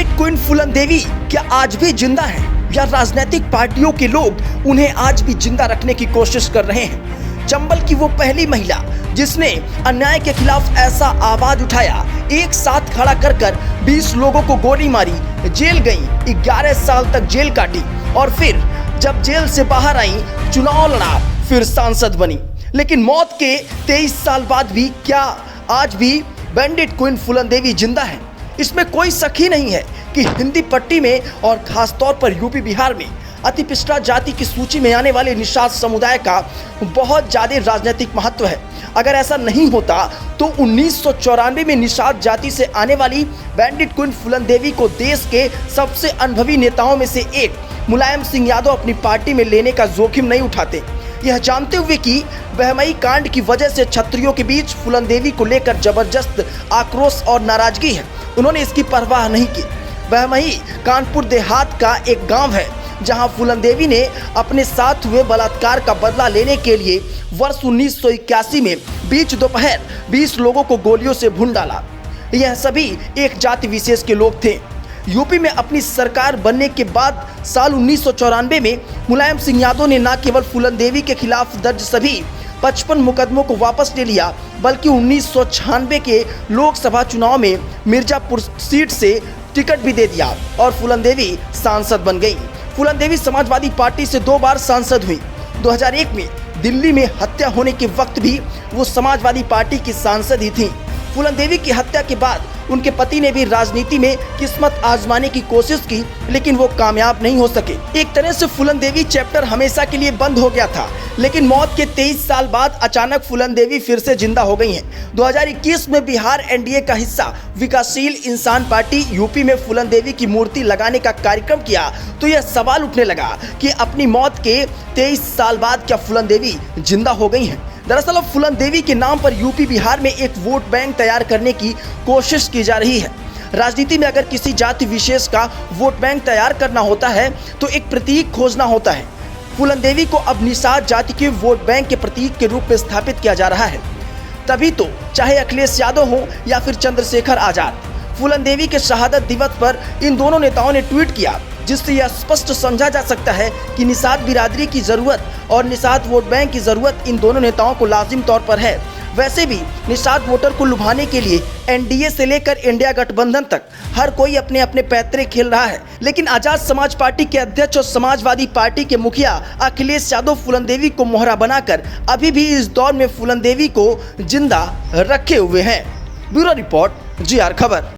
Bandit queen फूलन देवी क्या आज भी जिंदा है या राजनीतिक पार्टियों के लोग उन्हें आज भी जिंदा रखने की कोशिश कर रहे हैं? चंबल की वो पहली महिला जिसने अन्याय के खिलाफ ऐसा आवाज उठाया, एक साथ खड़ा कर 20 लोगों को गोली मारी, जेल गई, 11 साल तक जेल काटी और फिर जब जेल से बाहर आई चुनाव लड़ा, फिर सांसद बनी। लेकिन मौत के 23 साल बाद भी क्या आज भी बैंडिट क्वीन फूलन देवी जिंदा है? इसमें कोई शक ही नहीं है कि हिंदी पट्टी में और खासतौर पर यूपी बिहार में अति पिछड़ा जाति की सूची में आने वाले निषाद समुदाय का बहुत ज्यादा राजनीतिक महत्व है। अगर ऐसा नहीं होता तो 1994 में निषाद जाति से आने वाली बैंडिट क्वीन फूलन देवी को देश के सबसे अनुभवी नेताओं में से एक मुलायम सिंह यादव अपनी पार्टी में लेने का जोखिम नहीं उठाते। यह जानते हुए कि बहमई कांड की वजह से क्षत्रियों के बीच फूलन देवी को लेकर जबरदस्त आक्रोश और नाराजगी है, उन्होंने इसकी परवाह नहीं की। बहमई कानपुर देहात का एक गांव है जहां फूलन देवी ने अपने साथ हुए बलात्कार का बदला लेने के लिए वर्ष 1981 में बीच दोपहर 20 लोगों को गोलियों से भून डाला। यह सभी एक जाति विशेष के लोग थे। यूपी में अपनी सरकार बनने के बाद साल 1994 में मुलायम सिंह यादव ने न केवल फूलन देवी के खिलाफ दर्ज सभी 55 मुकदमों को वापस ले लिया, बल्कि 1996 के लोकसभा चुनाव में मिर्जापुर सीट से टिकट भी दे दिया और फूलन देवी सांसद बन गई। फूलन देवी समाजवादी पार्टी से 2 बार सांसद हुई। 2001 में दिल्ली में हत्या होने के वक्त भी वो समाजवादी पार्टी की सांसद ही थी। फूलन देवी की हत्या के बाद उनके पति ने भी राजनीति में किस्मत आजमाने की कोशिश की, लेकिन वो कामयाब नहीं हो सके। एक तरह से फूलन देवी चैप्टर हमेशा के लिए बंद हो गया था, लेकिन मौत के 23 साल बाद अचानक फूलन देवी फिर से जिंदा हो गई हैं। 2021 में बिहार एनडीए का हिस्सा विकासशील इंसान पार्टी यूपी में फूलन देवी की मूर्ति लगाने का कार्यक्रम किया तो यह सवाल उठने लगा कि अपनी मौत के 23 साल बाद क्या फूलन देवी जिंदा हो गई हैं? दरअसल अब फूलन देवी के नाम पर यूपी बिहार में एक वोट बैंक तैयार करने की कोशिश की जा रही है। राजनीति में अगर किसी जाति विशेष का वोट बैंक तैयार करना होता है तो एक प्रतीक खोजना होता है। फूलन देवी को अब निषाद जाति के वोट बैंक के प्रतीक के रूप में स्थापित किया जा रहा है। तभी तो चाहे अखिलेश यादव हो या फिर चंद्रशेखर आजाद, फूलन देवी के शहादत दिवस पर इन दोनों नेताओं ने ट्वीट किया, जिससे यह स्पष्ट समझा जा सकता है कि निषाद बिरादरी की जरूरत और निषाद वोट बैंक की जरूरत इन दोनों नेताओं को लाजिम तौर पर है। वैसे भी निषाद वोटर को लुभाने के लिए एनडीए से लेकर इंडिया गठबंधन तक हर कोई अपने अपने पैतरे खेल रहा है, लेकिन आजाद समाज पार्टी के अध्यक्ष और समाजवादी पार्टी के मुखिया अखिलेश यादव फूलन देवी को मोहरा बनाकर अभी भी इस दौर में फूलन देवी को जिंदा रखे हुए हैं। ब्यूरो रिपोर्ट, GR खबर।